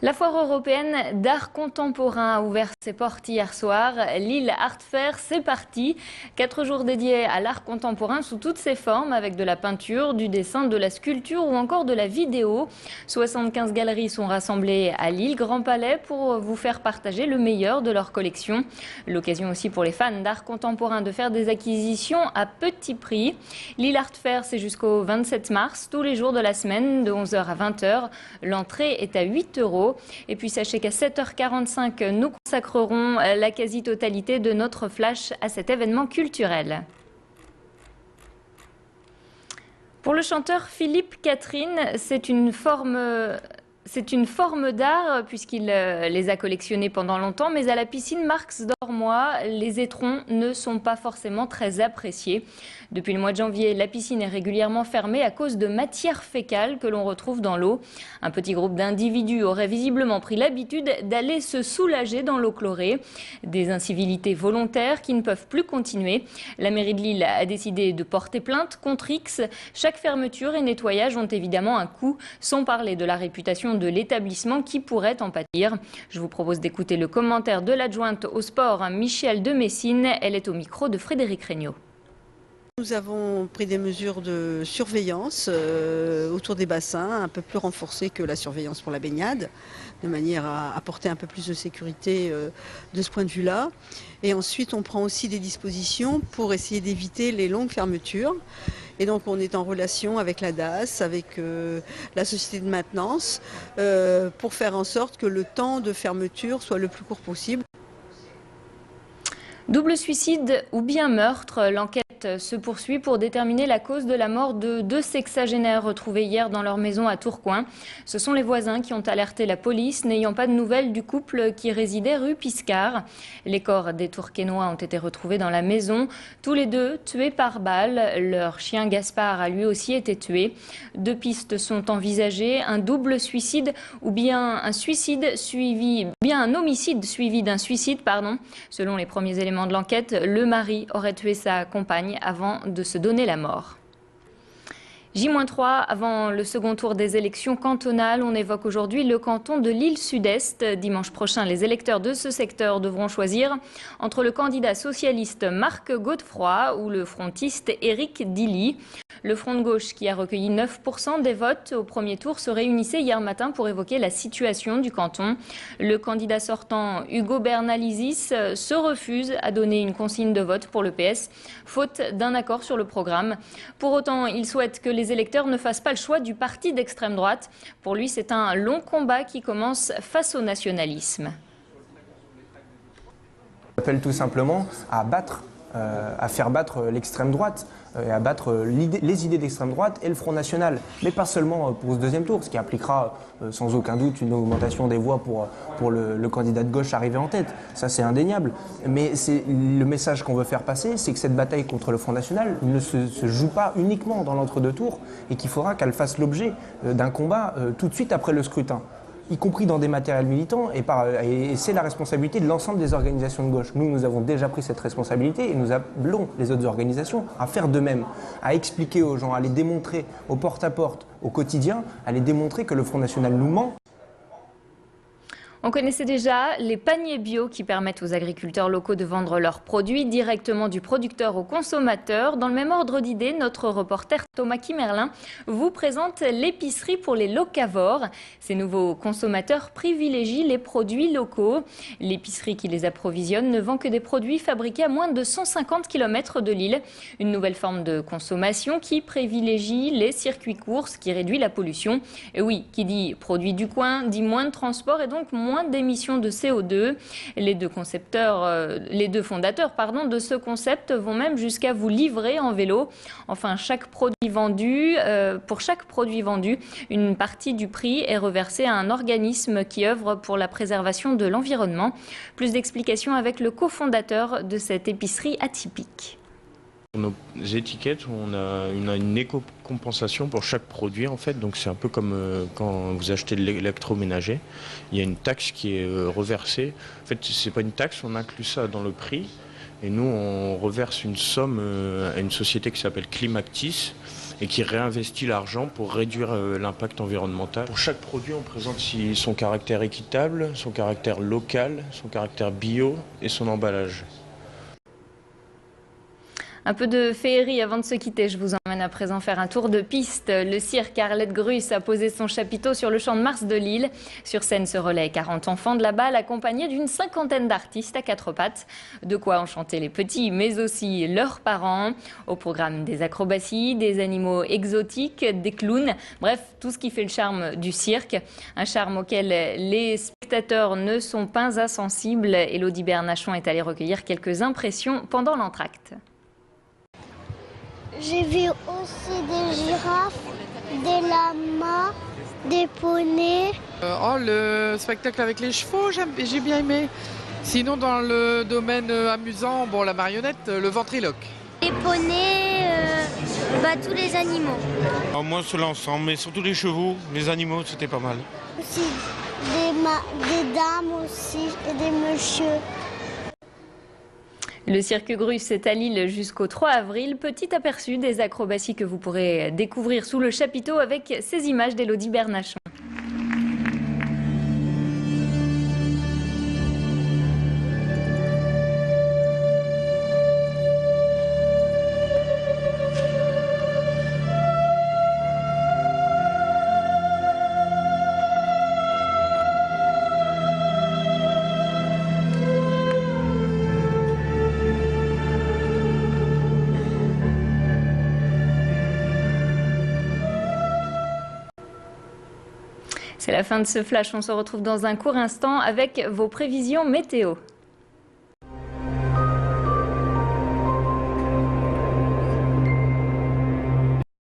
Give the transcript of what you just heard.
La foire européenne d'art contemporain a ouvert ses portes hier soir. Lille Art Fair, c'est parti. 4 jours dédiés à l'art contemporain sous toutes ses formes, avec de la peinture, du dessin, de la sculpture ou encore de la vidéo. 75 galeries sont rassemblées à Lille Grand Palais pour vous faire partager le meilleur de leur collection. L'occasion aussi pour les fans d'art contemporain de faire des acquisitions à petit prix. Lille Art Fair, c'est jusqu'au 27 mars, tous les jours de la semaine, de 11h à 20h. L'entrée est à 8 €. Et puis sachez qu'à 7h45, nous consacrerons la quasi-totalité de notre flash à cet événement culturel. Pour le chanteur Philippe Catherine, c'est une forme d'art puisqu'il les a collectionnés pendant longtemps, mais à la piscine Marx d'Ormois, les étrons ne sont pas forcément très appréciés. Depuis le mois de janvier, la piscine est régulièrement fermée à cause de matière fécale que l'on retrouve dans l'eau. Un petit groupe d'individus aurait visiblement pris l'habitude d'aller se soulager dans l'eau chlorée. Des incivilités volontaires qui ne peuvent plus continuer. La mairie de Lille a décidé de porter plainte contre X. Chaque fermeture et nettoyage ont évidemment un coût, sans parler de la réputation de l'établissement qui pourrait en pâtir. Je vous propose d'écouter le commentaire de l'adjointe au sport, Michel de Messine. Elle est au micro de Frédéric Regnault. Nous avons pris des mesures de surveillance autour des bassins, un peu plus renforcées que la surveillance pour la baignade, de manière à apporter un peu plus de sécurité de ce point de vue-là. Et ensuite, on prend aussi des dispositions pour essayer d'éviter les longues fermetures. Et donc, on est en relation avec la DAS, avec la société de maintenance, pour faire en sorte que le temps de fermeture soit le plus court possible. Double suicide ou bien meurtre, l'enquête se poursuit pour déterminer la cause de la mort de 2 sexagénaires retrouvés hier dans leur maison à Tourcoing. Ce sont les voisins qui ont alerté la police, n'ayant pas de nouvelles du couple qui résidait rue Piscard. Les corps des Tourquenois ont été retrouvés dans la maison, tous les 2 tués par balle. Leur chien Gaspard a lui aussi été tué. 2 pistes sont envisagées, un double suicide ou bien un homicide suivi d'un suicide, Selon les premiers éléments de l'enquête, le mari aurait tué sa compagne avant de se donner la mort. J-3, avant le second tour des élections cantonales, on évoque aujourd'hui le canton de l'Île Sud-Est. Dimanche prochain, les électeurs de ce secteur devront choisir entre le candidat socialiste Marc Godefroy ou le frontiste Éric Dilly. Le Front de gauche, qui a recueilli 9% des votes au premier tour, se réunissait hier matin pour évoquer la situation du canton. Le candidat sortant, Hugo Bernalicis, se refuse à donner une consigne de vote pour le PS, faute d'un accord sur le programme. Pour autant, il souhaite que les électeurs ne fassent pas le choix du parti d'extrême droite. Pour lui, c'est un long combat qui commence face au nationalisme. J'appelle tout simplement à faire battre l'extrême droite, et à battre les idées d'extrême droite et le Front National. Mais pas seulement pour ce deuxième tour, ce qui impliquera sans aucun doute une augmentation des voix pour le candidat de gauche arrivé en tête. Ça, c'est indéniable. Mais le message qu'on veut faire passer, c'est que cette bataille contre le Front National ne se joue pas uniquement dans l'entre-deux tours et qu'il faudra qu'elle fasse l'objet d'un combat tout de suite après le scrutin, y compris dans des matériels militants, et c'est la responsabilité de l'ensemble des organisations de gauche. Nous avons déjà pris cette responsabilité et nous appelons les autres organisations à faire de même, à expliquer aux gens, à les démontrer au porte-à-porte, au quotidien, à les démontrer que le Front National nous ment. On connaissait déjà les paniers bio qui permettent aux agriculteurs locaux de vendre leurs produits directement du producteur au consommateur. Dans le même ordre d'idée, notre reporter Thomas Kimerlin vous présente l'épicerie pour les locavores. Ces nouveaux consommateurs privilégient les produits locaux. L'épicerie qui les approvisionne ne vend que des produits fabriqués à moins de 150 km de Lille. Une nouvelle forme de consommation qui privilégie les circuits courts, ce qui réduit la pollution. Et oui, qui dit produit du coin, dit moins de transport et donc moins d'émissions de CO2. Les deux fondateurs de ce concept vont même jusqu'à vous livrer en vélo. Enfin, pour chaque produit vendu, une partie du prix est reversée à un organisme qui œuvre pour la préservation de l'environnement. Plus d'explications avec le cofondateur de cette épicerie atypique. Nos étiquettes, on a une éco-compensation pour chaque produit en fait, donc c'est un peu comme quand vous achetez de l'électroménager, il y a une taxe qui est reversée. En fait, c'est pas une taxe, on inclut ça dans le prix et nous on reverse une somme à une société qui s'appelle Climactis et qui réinvestit l'argent pour réduire l'impact environnemental. Pour chaque produit, on présente son caractère équitable, son caractère local, son caractère bio et son emballage. Un peu de féerie avant de se quitter. Je vous emmène à présent faire un tour de piste. Le cirque Arlette Gruss a posé son chapiteau sur le Champ de Mars de Lille. Sur scène se relaient 40 enfants de la balle accompagnés d'une cinquantaine d'artistes à quatre pattes. De quoi enchanter les petits, mais aussi leurs parents. Au programme des acrobaties, des animaux exotiques, des clowns. Bref, tout ce qui fait le charme du cirque. Un charme auquel les spectateurs ne sont pas insensibles. Élodie Bernachon est allée recueillir quelques impressions pendant l'entracte. J'ai vu aussi des girafes, des lamas, des poneys. Le spectacle avec les chevaux, j'ai bien aimé. Sinon, dans le domaine amusant, la marionnette, le ventriloque. Les poneys, tous les animaux. Alors moi, c'est l'ensemble, mais surtout les chevaux, les animaux, c'était pas mal. Aussi des dames aussi et des messieurs. Le cirque Gruss est à Lille jusqu'au 3 avril. Petit aperçu des acrobaties que vous pourrez découvrir sous le chapiteau avec ces images d'Élodie Bernachon. C'est la fin de ce flash. On se retrouve dans un court instant avec vos prévisions météo.